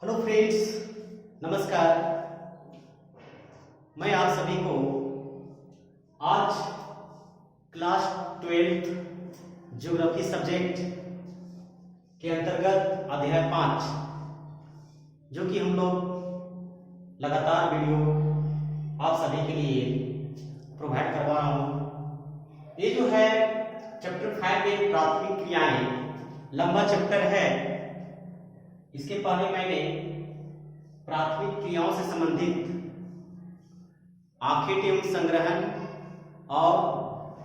Hello friends, नमस्कार। मैं आप सभी को आज क्लास 12th ज्योग्राफी सब्जेक्ट के अंतर्गत अध्याय 5 जो कि हम लोग लगातार वीडियो आप सभी के लिए प्रोवाइड करवा रहा हूँ। ये जो है चैप्टर 5 में प्राथमिक क्रियाएं, लंबा चैप्टर है। इसके पहले मैंने प्राथमिक क्रियाओं से संबंधित आखेट एवं संग्रहण और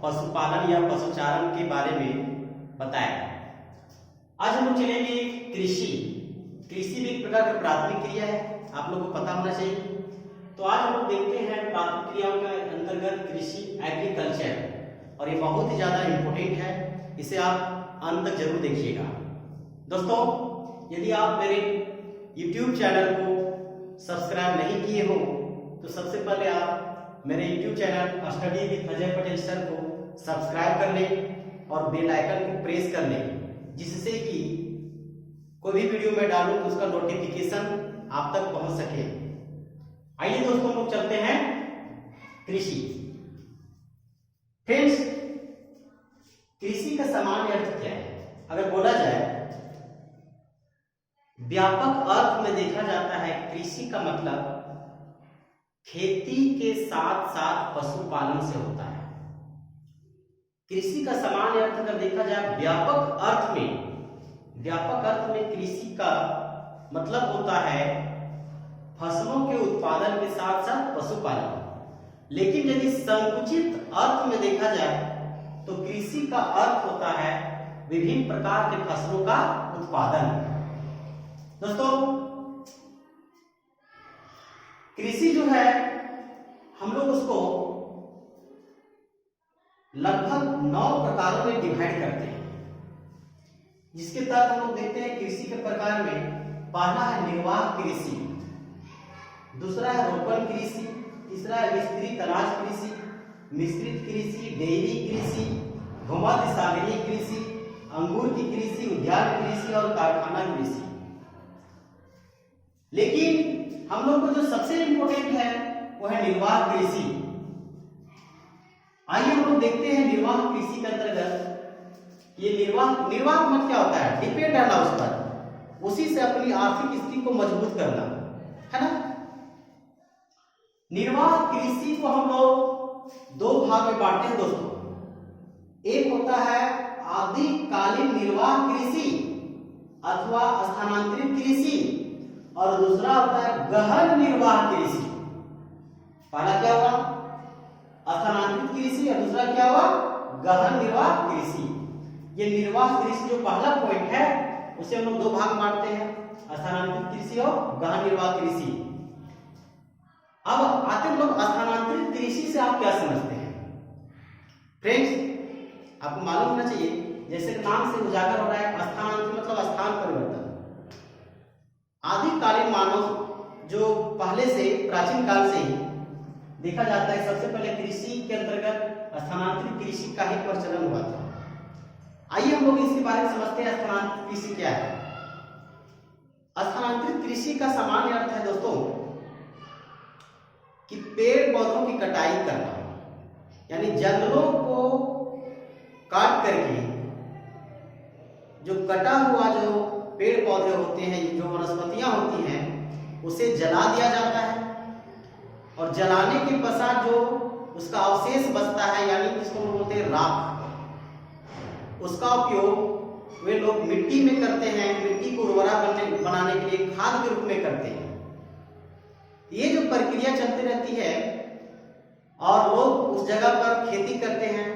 पशुपालन या पशुचारण के बारे में बताया। आज हम लोग चलेंगे कृषि। कृषि भी एक प्रकार की प्राथमिक क्रिया है, आप लोगों को पता होना चाहिए। तो आज हम लोग देखते हैं प्राथमिक क्रियाओं के अंतर्गत कृषि, एग्रीकल्चर, और ये बहुत ही ज्यादा इंपॉर्टेंट है। इसे आप अंत तक जरूर देखिएगा। दोस्तों, यदि आप मेरे YouTube चैनल को सब्सक्राइब नहीं किए हो तो सबसे पहले आप मेरे YouTube channel study with Ajay Patel sir को सब्सक्राइब कर लें और बेल आइकन को प्रेस कर लें, जिससे कि कोई भी वीडियो मैं डालूं तो उसका नोटिफिकेशन आप तक पहुंच सके। आइए दोस्तों, लोग चलते हैं कृषि। फ्रेंड्स, कृषि का सामान्य अर्थ क्या है? अगर बोला जाए व्यापक अर्थ में देखा जाता है, कृषि का मतलब खेती के साथ साथ पशुपालन से होता है। कृषि का सामान्य अर्थ अगर देखा जाए व्यापक अर्थ में कृषि का मतलब होता है फसलों के उत्पादन के साथ साथ पशुपालन। लेकिन यदि संकुचित अर्थ में देखा जाए तो कृषि का अर्थ होता है विभिन्न प्रकार के फसलों का उत्पादन। दोस्तों, कृषि जो है हम लोग उसको लगभग 9 प्रकारों में डिवाइड करते हैं, जिसके तहत हम लोग देखते हैं कृषि के प्रकार में पहला है निर्वाह कृषि, दूसरा है रोपण कृषि, तीसरा है विस्तृत अनाज कृषि, मिश्रित कृषि, डेयरी कृषि, भूमध्य सागरीय कृषि, अंगूर की कृषि, उद्यान कृषि और कारखाना कृषि। लेकिन हम लोग को जो सबसे इंपॉर्टेंट है वो है निर्वाह कृषि। आइए हम लोग देखते हैं निर्वाह कृषि के अंतर्गत ये निर्वाह मतलब क्या होता है? डिपेंड रहना उस पर, उसी से अपनी आर्थिक स्थिति को मजबूत करना, है ना। निर्वाह कृषि को हम लोग 2 भाग में बांटते हैं दोस्तों। एक होता है आदिकालीन निर्वाह कृषि अथवा स्थानांतरित कृषि, और दूसरा होता है गहन निर्वाह कृषि। पहला क्या हुआ? स्थानांतरित कृषि, और दूसरा क्या हुआ? गहन निर्वाह कृषि। ये निर्वाह कृषि जो पहला पॉइंट है उसे हम लोग 2 भाग बांटते हैं, स्थानांतरित कृषि और गहन निर्वाह कृषि। अब आते हैं लोग स्थानांतरित कृषि से आप क्या समझते हैं? फ्रेंड्स, आपको मालूम होना चाहिए, जैसे नाम से उजागर हो रहा है, स्थानांतरित मतलब स्थान परिवर्तन। आदिकालीन मानव जो पहले से प्राचीन काल से ही देखा जाता है, सबसे पहले कृषि के अंतर्गत स्थानांतरित कृषि का ही प्रचलन हुआ था। आइए हम लोग इसके बारे में समझते हैं स्थानांतरित कृषि क्या है। स्थानांतरित कृषि का सामान्य अर्थ है दोस्तों कि पेड़ पौधों की कटाई करना, यानी जंगलों को काट करके जो कटा हुआ जो पेड़ पौधे होते हैं, जो वनस्पतियां होती हैं, उसे जला दिया जाता है, और जलाने के पश्चात जो उसका अवशेष बचता है, यानी जिसको हम बोलते हैं राख, उसका उपयोग वे लोग मिट्टी में करते हैं, मिट्टी को उर्वरा बनाने के लिए खाद के रूप में करते हैं। ये जो प्रक्रिया चलती रहती है और लोग उस जगह पर खेती करते हैं,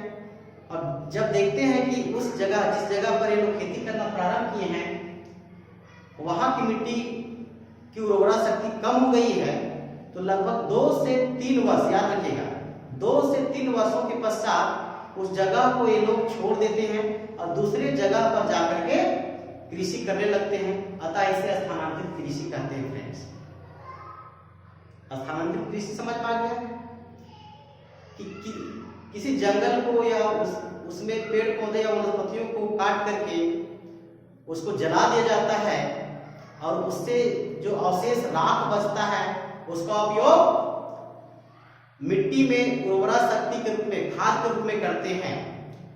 और जब देखते हैं कि उस जगह जिस जगह पर ये लोग खेती करना प्रारंभ किए हैं वहां की मिट्टी की उर्वरा शक्ति कम हो गई है, तो लगभग 2 से 3 वर्ष, याद रखिएगा, 2 से 3 वर्षों के पश्चात उस जगह को ये लोग छोड़ देते हैं और दूसरे जगह पर जाकर के कृषि करने लगते हैं। अतः इसे स्थानांतरित कृषि कहते हैं। फ्रेंड्स, स्थानांतरित कृषि समझ में आ गया कि किसी जंगल को या उसमें पेड़ पौधे या वनस्पतियों को काट करके उसको जला दिया जाता है, और उससे जो अवशेष राख बचता है उसका उपयोग मिट्टी में उर्वरा शक्ति के रूप में, खाद के रूप में करते हैं।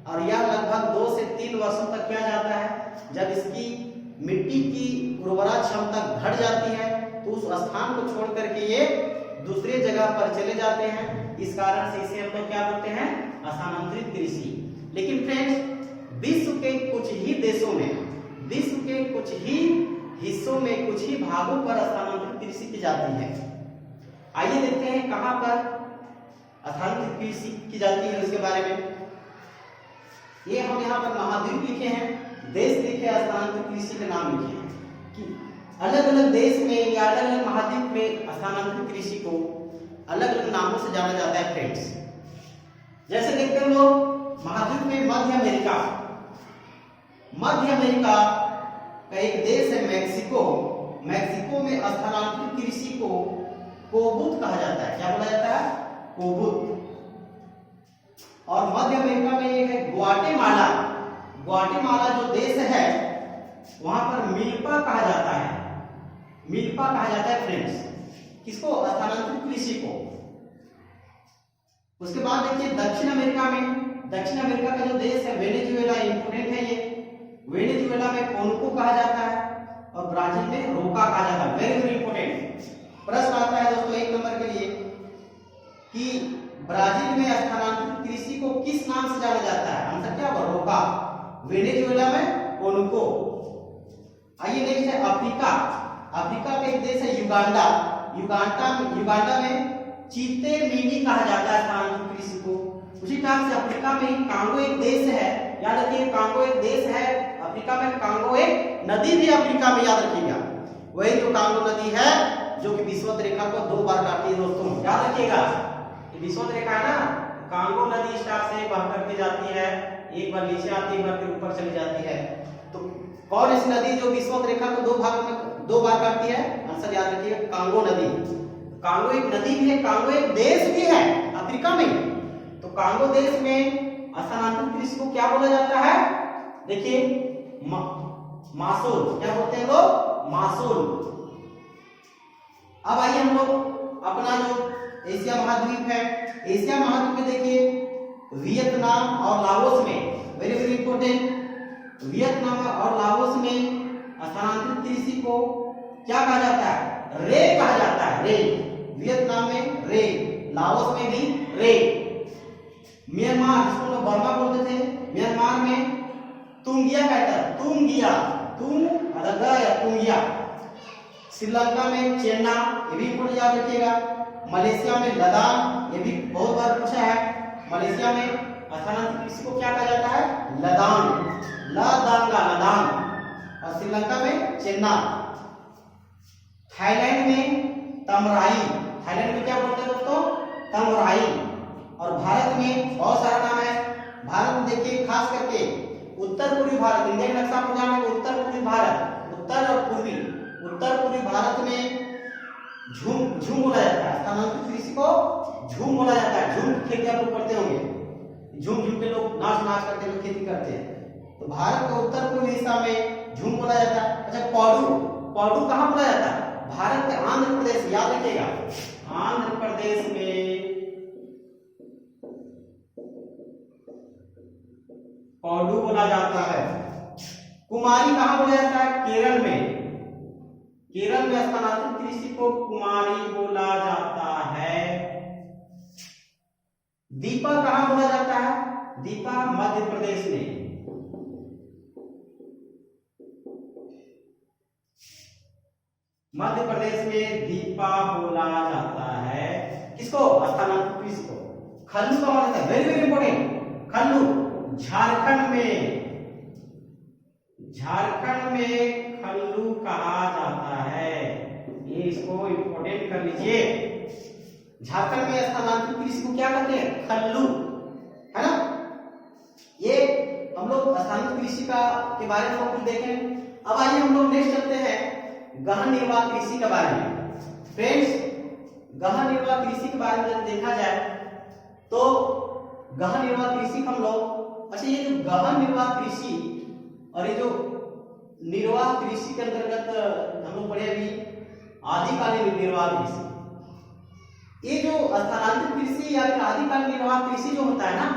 और यह लगभग 2 से 3 वर्षों तक किया जाता है। जब इसकी मिट्टी की उर्वरा क्षमता घट जाती है तो उस स्थान को छोड़ करके ये दूसरे जगह पर चले जाते हैं। इस कारण से इसे हम लोग क्या बोलते हैं, स्थानांतरित कृषि। लेकिन फ्रेंड्स, विश्व के कुछ ही देशों में, विश्व के कुछ ही हिस्सों में, कुछ ही भागों पर स्थानांतरित कृषि की जाती है। आइए देखते हैं कहां पर स्थानांतरित कृषि की जाती है उसके बारे में। ये हम यहाँ पर महाद्वीप लिखे हैं, देश लिखे, स्थानांतरित कृषि के नाम लिखे हैं कि अलग अलग देश में या अलग अलग महाद्वीप में स्थानांतरित कृषि को अलग अलग नामों से जाना जाता है फ्रेंड्स। जैसे देखते हैं लोग महाद्वीप में मध्य अमेरिका, मध्य अमेरिका का एक देश है मैक्सिको। मैक्सिको में स्थानांतरित कृषि को कोबूत कहा जाता है। क्या बोला जाता है, कोबूत। और मध्य अमेरिका में एक है ग्वाटेमाला। ग्वाटेमाला जो देश है वहां पर मिल्पा कहा जाता है, मिल्पा कहा जाता है फ्रेंड्स, किसको, स्थानांतरित कृषि को। उसके बाद देखिए दक्षिण अमेरिका में, दक्षिण अमेरिका का जो देश है वेनेजुएला, इंपोर्टेंट है ये। वेनेजुएला में कोनको कहा जाता है और ब्राजील में रोका कहा जाता है। वेरी वेरी इंपोर्टेंट प्रश्न आता है दोस्तों 1 नंबर के लिए कि ब्राजील में स्थानांतरित कृषि को किस नाम से जाना जाता है। आंसर क्या होगा, रोका। वेनेजुएला में कोनको। आइए नेक्स्ट है अफ्रीका। अफ्रीका का एक देश है युगांडा। युगांडा में चीते मिनी कहा जाता है स्थानांतरित कृषि को। उसी तरह से अफ्रीका में कांगो एक देश है, याद रखिए कांगो एक देश है अफ्रीका में। कांगो एक नदी भी अफ्रीका में, याद रखिएगा। वही जो कांगो नदी है जो कि विषुवत रेखा को 2 बार काटती है दोस्तों, याद रखिएगा। विषुवत रेखा है ना, कांगो नदी इस तरह से बह करके जाती है, एक बार नीचे आती है, एक बार ऊपर चली जाती है। तो कौन ऐसी नदी जो विषुवत रेखा को 2 बार काटती है, आंसर याद रखिएगा, कांगो नदी। कांगो एक नदी भी है, कांगो एक देश भी है अफ्रीका में। तो कांगो देश में स्थानांतरित कृषि को क्या बोला जाता है, देखिए मासोल। क्या बोलते हैं लोग, मासोल। अब आइए हम लोग अपना जो एशिया महाद्वीप है, एशिया महाद्वीप में देखिए वियतनाम और लाओस में, वेरी वेरी इंपोर्टेंट, वियतनाम और लाओस में स्थानांतरित कृषि को क्या कहा जाता है, रे कहा जाता है, रे। वियतनाम में रे, लाओस में भी रे। म्यांमार, जिसको लोग बर्मा बोलते थे, म्यांमार में तुंगिया कहता है, तुंगिया, तुंगिया। श्रीलंका में चेन्ना, ये भी इंपोर्टेंट याद रखिएगा। मलेशिया में लदान, ये भी बहुत बार पूछा है। मलेशिया में स्थानांतरित कृषि को क्या कहा जाता है, लदान, लदान। और श्रीलंका में चेन्ना। थाईलैंड में तमराई, थाईलैंड में क्या बोलते हैं दोस्तों, तमराई। और भारत में बहुत सारा नाम है। भारत में देखिए खास करके उत्तर पूर्वी भारत, इंडिया का नक्शा पर जाने उत्तर पूर्वी भारत, उत्तर और पूर्वी, उत्तर पूर्वी भारत में झूम बोला जाता है। स्थानांतरित कृषि को झूम बोला जाता है। झूम की खेती आप लोग करते होंगे, झूम के लोग नाच करते हैं, खेती करते हैं। तो भारत के उत्तर पूर्वी हिस्सा में झूम बोला जाता है। अच्छा, पौडू कहाँ बोला जाता है, भारत के आंध्र प्रदेश, याद रखिएगा, आंध्र प्रदेश में पौडू बोला जाता है। कुमारी कहाँ बोला जाता है, केरल में, केरल में स्थानांतरित कृषि को कुमारी बोला जाता है। दीपा कहां बोला जाता है, दीपा मध्य प्रदेश में। मध्य प्रदेश में दीपा बोला जाता है। किसको, स्थानांतरित कृषि को। खल्लू का मतलब है, वेरी वेरी इंपोर्टेंट, खल्लू झारखंड में, झारखंड में खल्लू कहा जाता है। ये इसको इंपोर्टेंट कर लीजिए। झारखंड में स्थानांतरित कृषि को क्या कहते हैं, खल्लू, है ना। ये हम लोग स्थानांतरित कृषि का के बारे में कुछ देखें। अब आइए हम लोग नेक्स्ट चलते हैं गहन निर्वाह कृषि के बारे में। फ्रेंड्स, गहन निर्वाह कृषि के बारे में जब देखा जाए तो गहन निर्वाह कृषि हम लोग, अच्छा ये जो गहन निर्वाह कृषि और ये जो निर्वाह कृषि के अंतर्गत हम लोग पढ़े अभी आदिकालीन निर्वाह कृषि। ये जो स्थानांतरित कृषि या फिर आदिकालीन निर्वाह कृषि जो होता है ना,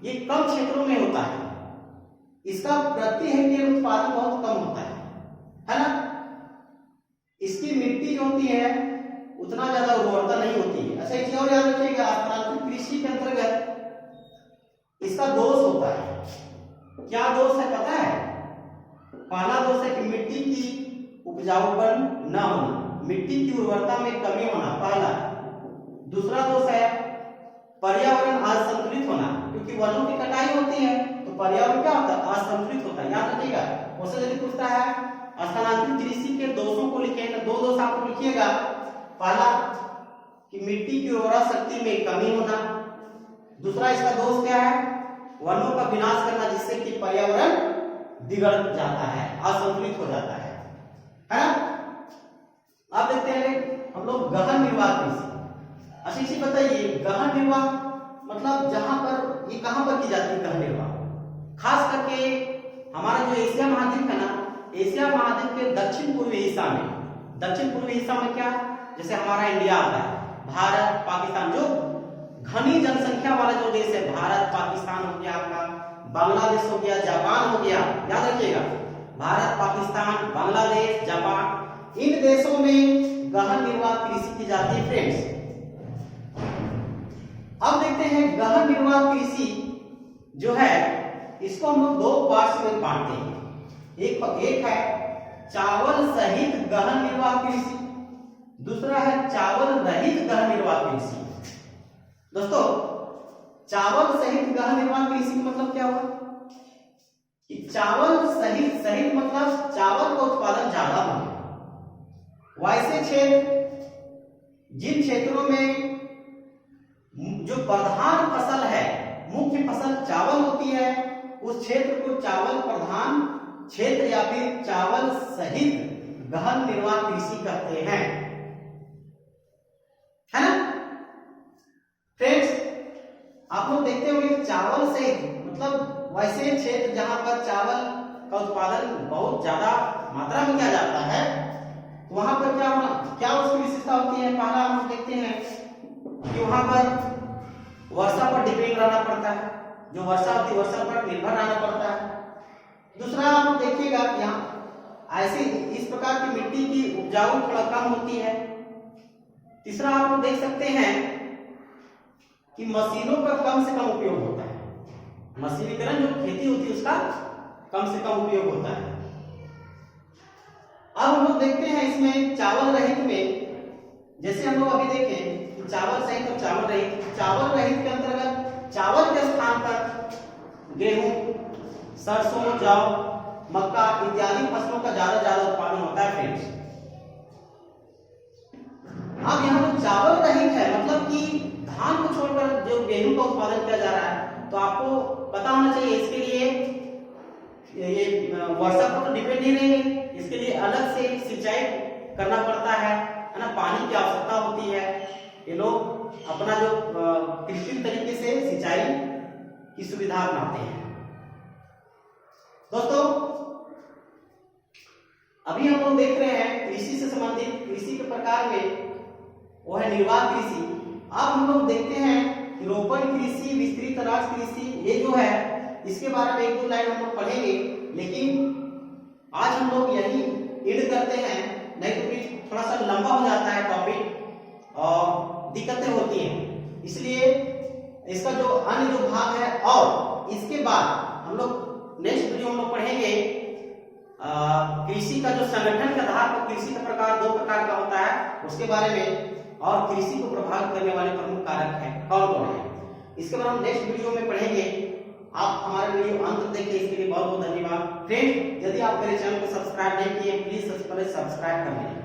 ये कम क्षेत्रों में होता है। इसका प्रति हेक्टेयर उत्पादन बहुत कम होता है ना। इसकी मिट्टी जो होती है उतना ज्यादा उर्वरता नहीं होती है। अच्छा, एक चीज और याद रखिएगा, स्थानांतरित कृषि के अंतर्गत इसका दोष होता है। क्या दोष है पता है? पहला दोष है कि मिट्टी की उपजाऊपन न होना, मिट्टी की उर्वरता में कमी होना पहला। दूसरा दोष है पर्यावरण असंतुलित होना, क्योंकि वनों की कटाई होती है तो पर्यावरण क्या होता है? असंतुलित होता है। याद रखिएगा, क्वेश्चन यदि पूछता है स्थानांतरित कृषि के दोषों को लिखिए, तो 2 दोष आपको लिखिएगा। पहला कि मिट्टी की उर्वरा शक्ति में कमी होना, दूसरा इसका दोष क्या है? वनों का विनाश करना, जिससे कि पर्यावरण बिगड़ जाता है, असंतुलित हो जाता है ना। अब देखते हैं हम लोग गहन निर्वाह कृषि। अच्छा, इसी बताइए गहन निर्वाह मतलब जहां पर ये कहां पर की जाती है गहन निर्वाह? खास करके हमारा जो एशिया महाद्वीप है ना, एशिया महाद्वीप के दक्षिण पूर्वी हिस्सा में, दक्षिण पूर्वी हिस्सा में क्या, जैसे हमारा इंडिया आता है, भारत पाकिस्तान, जो घनी जनसंख्या वाला जो देश है, भारत पाकिस्तान हो गया आपका, बांग्लादेश हो गया, जापान हो गया। याद रखिएगा, भारत पाकिस्तान बांग्लादेश जापान, इन देशों में गहन निर्वाह कृषि की जाती है फ्रेंड्स। अब देखते हैं गहन निर्वाह कृषि जो है इसको हम लोग 2 पार्ट्स में बांटते हैं। एक है चावल सहित गहन निर्वाह कृषि, दूसरा है चावल रहित गहन निर्वाह कृषि। दोस्तों, चावल सहित गहन निर्वाह कृषि का मतलब क्या हुआ कि चावल सहित मतलब चावल का उत्पादन ज्यादा बने। वैसे क्षेत्र, जिन क्षेत्रों में जो प्रधान फसल है, मुख्य फसल चावल होती है, उस क्षेत्र को चावल प्रधान क्षेत्र या फिर चावल सहित गहन निर्वाह कृषि कहते हैं, है ना फ्रेंड्स। आप लोग देखते होंगे चावल सहित मतलब वैसे क्षेत्र जहां पर चावल का उत्पादन बहुत ज्यादा मात्रा में किया जाता है, वहां पर क्या उसकी विशेषता होती है? पहला हम देखते हैं कि वहां पर वर्षा पर डिपेंड रहना पड़ता है, जो वर्षा होती है वर्षा पर निर्भर रहना पड़ता है। दूसरा आप देखिएगा यहाँ ऐसी इस प्रकार की मिट्टी की उपजाऊ थोड़ा कम होती है। तीसरा आप लोग देख सकते हैं कि मशीनों का कम से कम उपयोग होता है, मशीनीकरण जो खेती होती है उसका कम से कम उपयोग होता है। अब हम लोग देखते हैं इसमें चावल रहित में, जैसे हम लोग अभी देखें कि चावल सहित और चावल रहित। चावल रहित के अंतर्गत चावल के स्थान पर गेहूं, सरसों, जौ, मक्का इत्यादि फसलों का ज्यादा उत्पादन होता है फ्रेंड्स। अब यहाँ जो चावल रहित है मतलब कि धान को छोड़कर जो गेहूं का उत्पादन किया जा रहा है, तो आपको पता होना चाहिए इसके लिए ये वर्षा पर तो डिपेंड नहीं रहेंगे, इसके लिए अलग से सिंचाई करना पड़ता है ना, पानी की आवश्यकता होती है। ये लोग अपना जो कृत्रिम तरीके से सिंचाई की सुविधा अपनाते हैं। दोस्तों, अभी हम लोग देख रहे हैं कृषि से संबंधित कृषि के प्रकार में वो है निर्वाह कृषि। अब हम लोग देखते हैं कि रोपण कृषि, विस्तृत अनाज कृषि, ये जो है इसके बारे में 1-2 लाइन हम लोग पढ़ेंगे, लेकिन आज हम लोग यही एंड करते हैं, नहीं तो फिर थोड़ा सा लंबा हो जाता है टॉपिक और दिक्कतें होती हैं। इसलिए इसका जो अन्य जो भाग है, और इसके बाद हम लोग नेक्स्ट वीडियो हम लोग पढ़ेंगे कृषि का जो संगठन के आधार पर कृषि का प्रकार 2 प्रकार का होता है उसके बारे में, और कृषि को प्रभावित करने वाले प्रमुख कारक हैं कौन कौन है, इसके बारे में हम नेक्स्ट वीडियो में पढ़ेंगे। आप हमारे वीडियो अंत तक देखिए, इसके लिए बहुत बहुत धन्यवाद फ्रेंड। यदि आप मेरे चैनल को सब्सक्राइब नहीं किए प्लीज सब्सक्राइब कर लें।